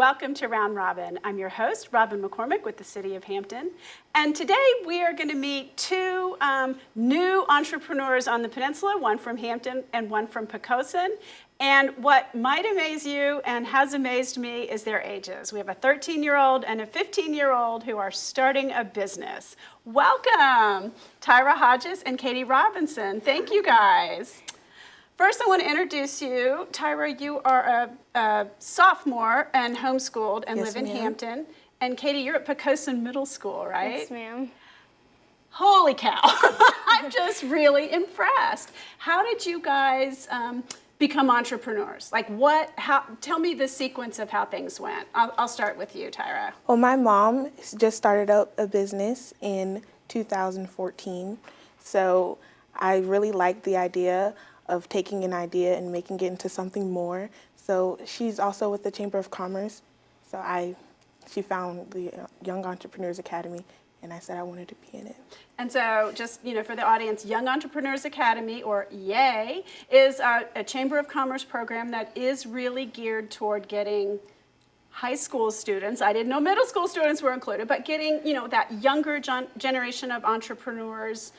welcome to Round Robin. I'm your host, Robin McCormick with the City of Hampton. And today we are going to meet two new entrepreneurs on the peninsula, one from Hampton and one from Poquoson. And what might amaze you and has amazed me is their ages. We have a 13-year-old and a 15-year-old who are starting a business. Welcome, Tyra, Hodges, and Katie Robinson. Thank you, guys. First, I want to introduce you. Tyra, you are a sophomore and homeschooled and live in Hampton. And Katie, you're at Poquoson Middle School, right? Yes, ma'am. Holy cow. I'm just really impressed. How did you guys become entrepreneurs? Tell me the sequence of how things went. I'll start with you, Tyra. Well, my mom just started up a business in 2014. So I really liked the idea of taking an idea and making it into something more. So she's also with the Chamber of Commerce. So she found the Young Entrepreneurs Academy, and I said I wanted to be in it. And so just, for the audience, Young Entrepreneurs Academy, or YAY, is a Chamber of Commerce program that is really geared toward getting high school students, I didn't know middle school students were included, but getting, that younger generation of entrepreneurs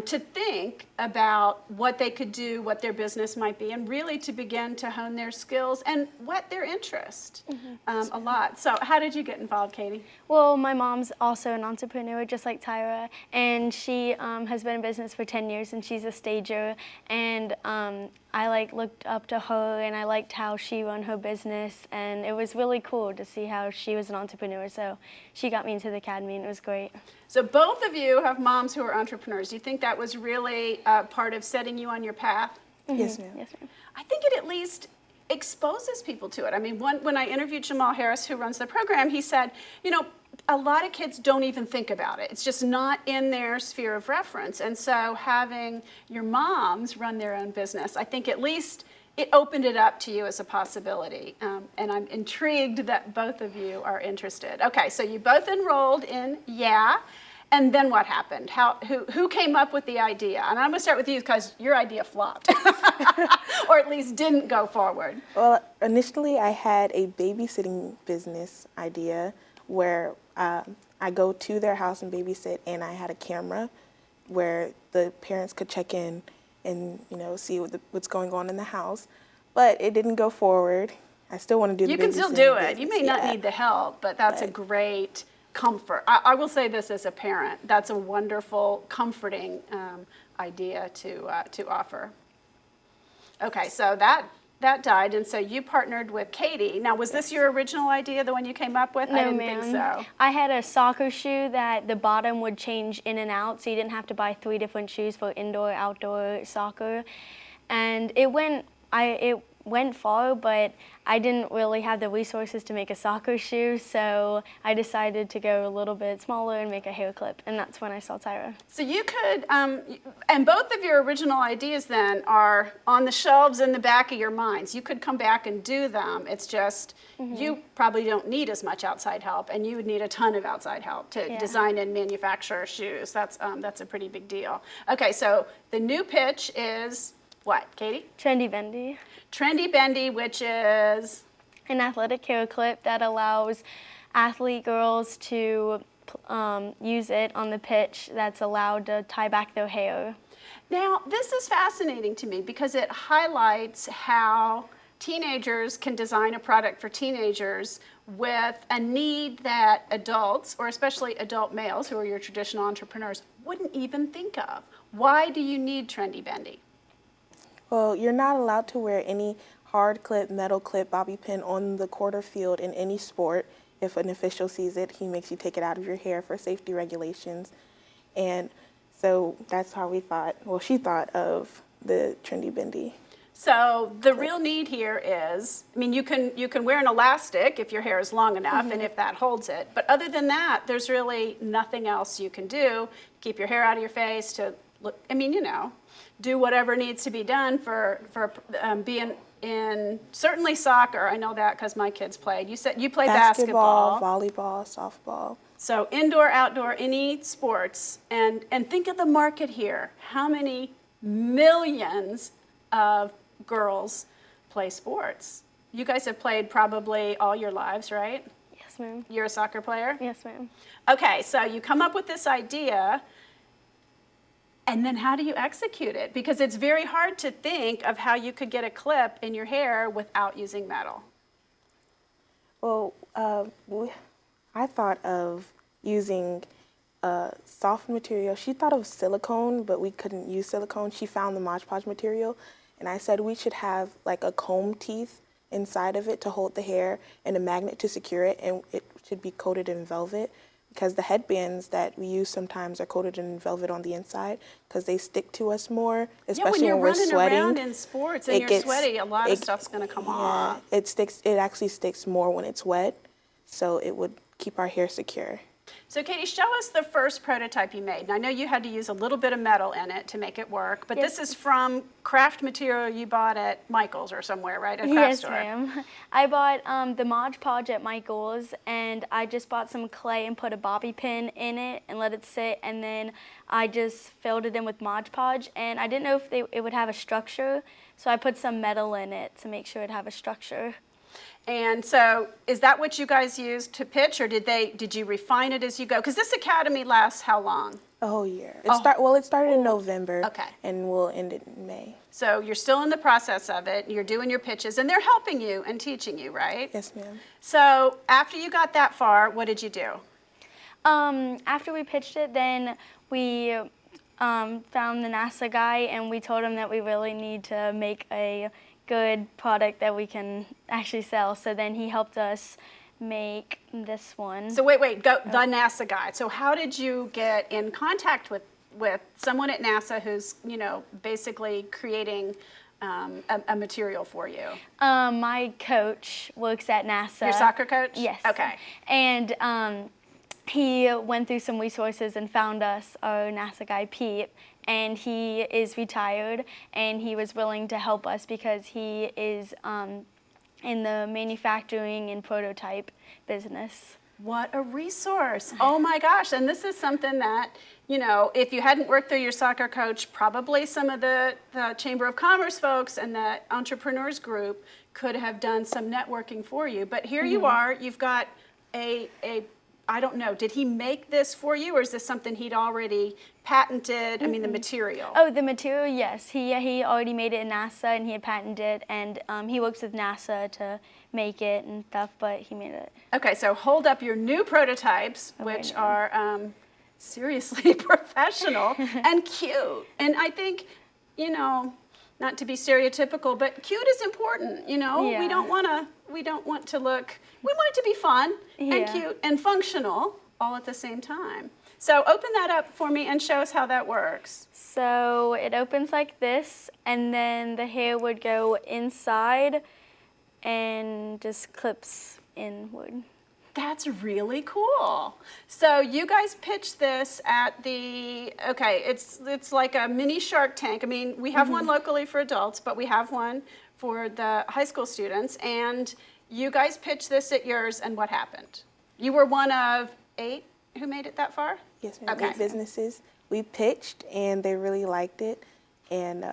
to think about what they could do, what their business might be, and really to begin to hone their skills and what their interest a lot. So how did you get involved, Katie? Well, my mom's also an entrepreneur, just like Tyra, and she has been in business for 10 years, and she's a stager, and I looked up to her, and I liked how she run her business, and it was really cool to see how she was an entrepreneur. So she got me into the academy, and it was great. So both of you have moms who are entrepreneurs. Do you think that was really part of setting you on your path? Mm-hmm. Yes, ma'am. Yes, ma'am. I think it at least exposes people to it. I mean, when I interviewed Jamal Harris, who runs the program, he said, a lot of kids don't even think about it. It's just not in their sphere of reference. And so having your moms run their own business, I think at least it opened it up to you as a possibility. And I'm intrigued that both of you are interested. Okay, so you both enrolled in YAY. And then what happened? Who came up with the idea? And I'm going to start with you because your idea flopped, or at least didn't go forward. Well, initially I had a babysitting business idea where I go to their house and babysit, and I had a camera where the parents could check in and see what's going on in the house. But it didn't go forward. I still want to do the babysitting. You can still do it. You may not need the help, but that's a great comfort. I will say this as a parent. That's a wonderful, comforting idea to offer. Okay, so that died, and so you partnered with Katie. Now, was this your original idea, the one you came up with? No, I didn't ma'am. think so. I had a soccer shoe that the bottom would change in and out, so you didn't have to buy 3 different shoes for indoor, outdoor soccer. And it went far, but I didn't really have the resources to make a soccer shoe, so I decided to go a little bit smaller and make a hair clip, and that's when I saw Tyra. So you could, and both of your original ideas then are on the shelves in the back of your minds. You could come back and do them. It's just, you probably don't need as much outside help, and you would need a ton of outside help to design and manufacture shoes. That's a pretty big deal. Okay, so the new pitch is what, Katie? Trendi Bendi. Trendi Bendi, which is An athletic hair clip that allows athlete girls to use it on the pitch that's allowed to tie back their hair. Now, this is fascinating to me because it highlights how teenagers can design a product for teenagers with a need that adults, or especially adult males who are your traditional entrepreneurs, wouldn't even think of. Why do you need Trendi Bendi? Well, you're not allowed to wear any hard clip, metal clip, bobby pin on the quarter field in any sport. If an official sees it, he makes you take it out of your hair for safety regulations. And so that's how she thought of the Trendi Bendi. So the real need here is, you can wear an elastic if your hair is long enough and if that holds it. But other than that, there's really nothing else you can do. Keep your hair out of your face to look, do whatever needs to be done for being in certainly soccer. I know that because my kids played. You said you played basketball, volleyball, softball. So indoor, outdoor, any sports. And think of the market here. How many millions of girls play sports? You guys have played probably all your lives, right? Yes, ma'am. You're a soccer player? Yes, ma'am. Okay, so you come up with this idea, and then how do you execute it? Because it's very hard to think of how you could get a clip in your hair without using metal. Well, I thought of using soft material. She thought of silicone, but we couldn't use silicone. She found the Mod Podge material, and I said we should have like a comb teeth inside of it to hold the hair and a magnet to secure it, and it should be coated in velvet because the headbands that we use sometimes are coated in velvet on the inside because they stick to us more, especially when when we're you're sweating. running around in sports and you're sweaty, a lot of stuff's going to come off. It sticks. It actually sticks more when it's wet, so it would keep our hair secure. So Katie, show us the first prototype you made. And I know you had to use a little bit of metal in it to make it work, but Yes. this is from craft material you bought at Michael's or somewhere, right? A craft store. Yes, ma'am. I bought the Mod Podge at Michael's, and I just bought some clay and put a bobby pin in it and let it sit, and then I just filled it in with Mod Podge, and I didn't know if it would have a structure, so I put some metal in it to make sure it'd have a structure. And so is that what you guys used to pitch, or did you refine it as you go? Because this academy lasts how long? A whole year. It started in November. Okay. And we'll end it in May. So you're still in the process of it, you're doing your pitches, and they're helping you and teaching you, right? Yes, ma'am. So after you got that far, what did you do? After we pitched it, then we found the NASA guy, and we told him that we really need to make a good product that we can actually sell. So then he helped us make this one. So wait, go the NASA guy. So how did you get in contact with someone at NASA who's, basically creating a material for you? My coach works at NASA. Your soccer coach? Yes. Okay. And he went through some resources and found us our NASA guy, Pete, and he is retired, and he was willing to help us because he is in the manufacturing and prototype business. What a resource. Oh my gosh. And this is something that, if you hadn't worked through your soccer coach, probably some of the Chamber of Commerce folks and the entrepreneurs group could have done some networking for you. But here you are, you've got I don't know, did he make this for you, or is this something he'd already patented? I mean, the material. Oh, the material, yes. He already made it in NASA, and he had patented it, and he works with NASA to make it and stuff, but he made it. Okay, so hold up your new prototypes, which are seriously professional and cute. And I think, not to be stereotypical, but cute is important, Yeah. We don't want to look, we want it to be fun and Yeah. cute and functional all at the same time. So open that up for me and show us how that works. So it opens like this, and then the hair would go inside and just clips inward. That's really cool. So you guys pitched this at it's like a mini Shark Tank. I mean, we have one locally for adults, but we have one for the high school students. And you guys pitched this at yours, and what happened? You were one of 8 who made it that far? Yes, ma'am. Okay. 8 businesses. We pitched, and they really liked it. And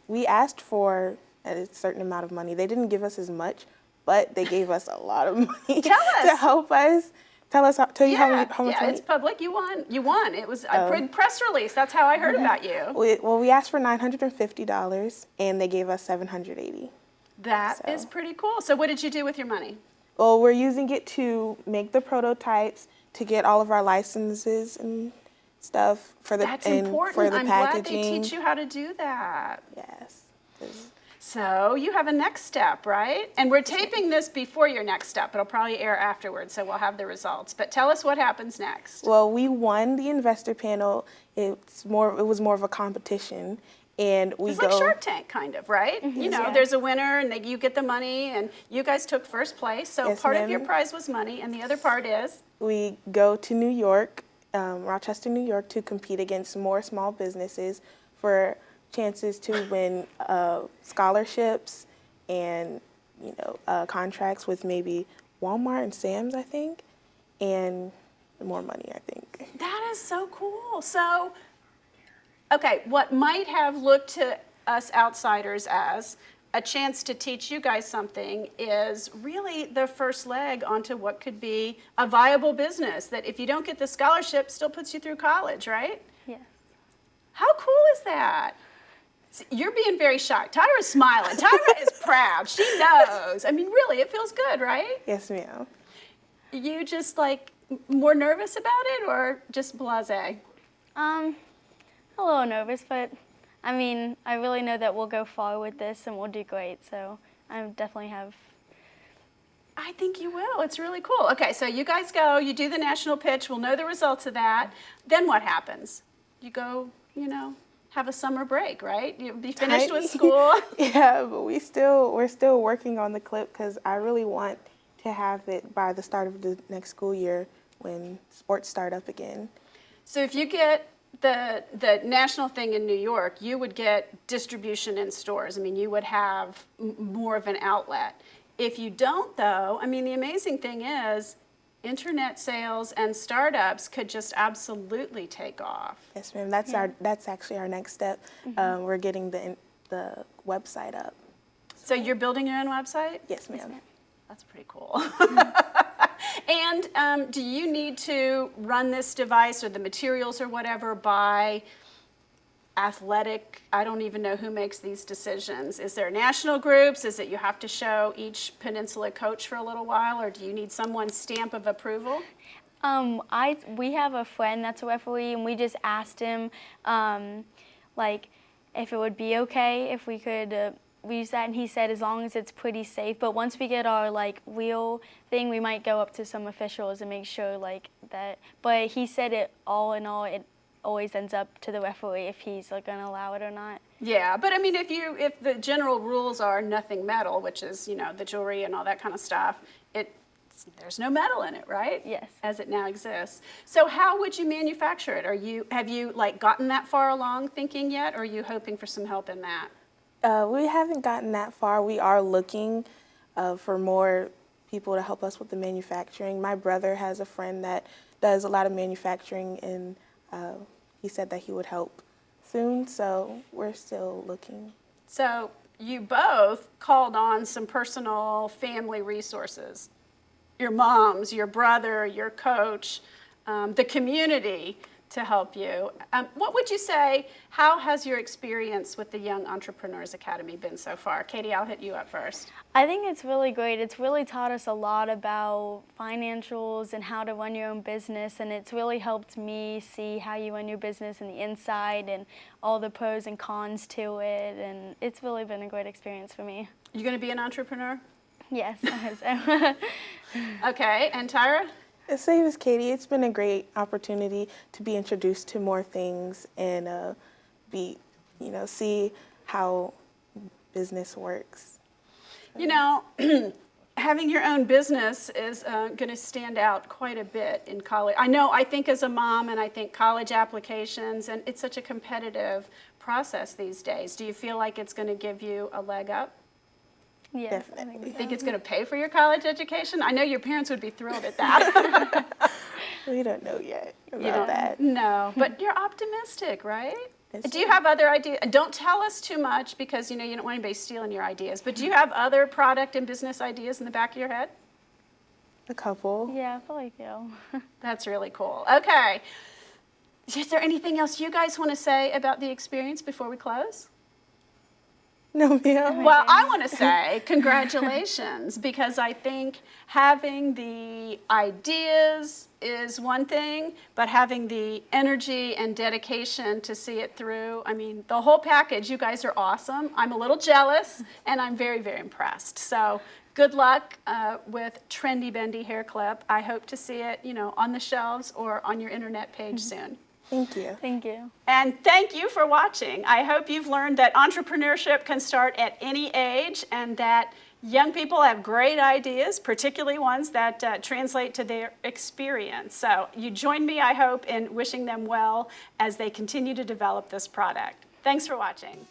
we asked for a certain amount of money. They didn't give us as much, but they gave us a lot of money Tell us. to help us. Tell you how much money. it's public. You won. It was a big press release. That's how I heard about you. We asked for $950, and they gave us $780. That is pretty cool. So what did you do with your money? Well, we're using it to make the prototypes, to get all of our licenses and stuff for the That's and important. for the I'm glad packaging. they teach you how to do that. Yes. So you have a next step, right? And we're taping this before your next step. It'll probably air afterwards, so we'll have the results. But tell us what happens next. Well, we won the investor panel. It was more of a competition, and we It's like Shark Tank, kind of, right? Yeah. There's a winner, and you get the money, and you guys took first place. So Yes, part of ma'am. your prize was money, and the other part is? We go to New York, Rochester, New York, to compete against more small businesses for chances to win scholarships and contracts with maybe Walmart and Sam's, I think, and more money, I think. That is so cool. So, okay, what might have looked to us outsiders as a chance to teach you guys something is really the first leg onto what could be a viable business that if you don't get the scholarship still puts you through college, right? Yes. How cool is that? See, you're being very shy. Tyra's smiling. Tyra is proud. She knows. I mean, really, it feels good, right? Yes, ma'am. You just like more nervous about it or just blasé? A little nervous, but I mean, I really know that we'll go far with this and we'll do great. So I definitely have. I think you will. It's really cool. Okay, so you guys go, you do the national pitch, we'll know the results of that. Then what happens? You go, have a summer break, right? You'll be finished with school. Yeah, but we're still working on the clip because I really want to have it by the start of the next school year when sports start up again. So if you get the national thing in New York, you would get distribution in stores. I mean, you would have more of an outlet. If you don't, though, I mean, the amazing thing is internet sales and startups could just absolutely take off. Yes, ma'am. That's actually our next step. We're getting the website up. So you're building your own website? Yes, ma'am. That's pretty cool. And do you need to run this device or the materials or whatever by athletic? I don't even know who makes these decisions. Is there national groups? Is it you have to show each Peninsula coach for a little while, or do you need someone's stamp of approval? We have a friend that's a referee, and we just asked him, if it would be okay if we could use that, and he said as long as it's pretty safe. But once we get our real thing, we might go up to some officials and make sure that. But he said it all in all, it always ends up to the referee if he's going to allow it or not. Yeah, but I mean, if the general rules are nothing metal, which is the jewelry and all that kind of stuff, there's no metal in it, right? Yes. As it now exists. So how would you manufacture it? Have you gotten that far along thinking yet, or are you hoping for some help in that? We haven't gotten that far. We are looking for more people to help us with the manufacturing. My brother has a friend that does a lot of manufacturing, and he said that he would help soon, so we're still looking. So you both called on some personal family resources. Your moms, your brother, your coach, the community to help you. What would you say, how has your experience with the Young Entrepreneurs Academy been so far? Katie, I'll hit you up first. I think it's really great. It's really taught us a lot about financials and how to run your own business, and it's really helped me see how you run your business in the inside and all the pros and cons to it, and it's really been a great experience for me. You going to be an entrepreneur? Yes, I hope so. Okay, and Tyra? Same as Katie, it's been a great opportunity to be introduced to more things and see how business works. Having your own business is going to stand out quite a bit in college. I think as a mom, and I think college applications, and it's such a competitive process these days. Do you feel like it's going to give you a leg up? Yes, Definitely. I think You so. think it's going to pay for your college education? I know your parents would be thrilled at that. We don't know yet You about don't- that. No, but you're optimistic, right? Yes, Do you have other ideas? Don't tell us too much because you don't want anybody stealing your ideas. But do you have other product and business ideas in the back of your head? A couple. Yeah, I feel like you. That's really cool. Okay. Is there anything else you guys want to say about the experience before we close? No, ma'am. Well, I want to say congratulations because I think having the ideas is one thing, but having the energy and dedication to see it through, I mean, the whole package, you guys are awesome. I'm a little jealous and I'm very, very impressed. So good luck with Trendi Bendi hair clip. I hope to see it, on the shelves or on your internet page soon. Thank you. Thank you. And thank you for watching. I hope you've learned that entrepreneurship can start at any age and that young people have great ideas, particularly ones that translate to their experience. So you join me, I hope, in wishing them well as they continue to develop this product. Thanks for watching.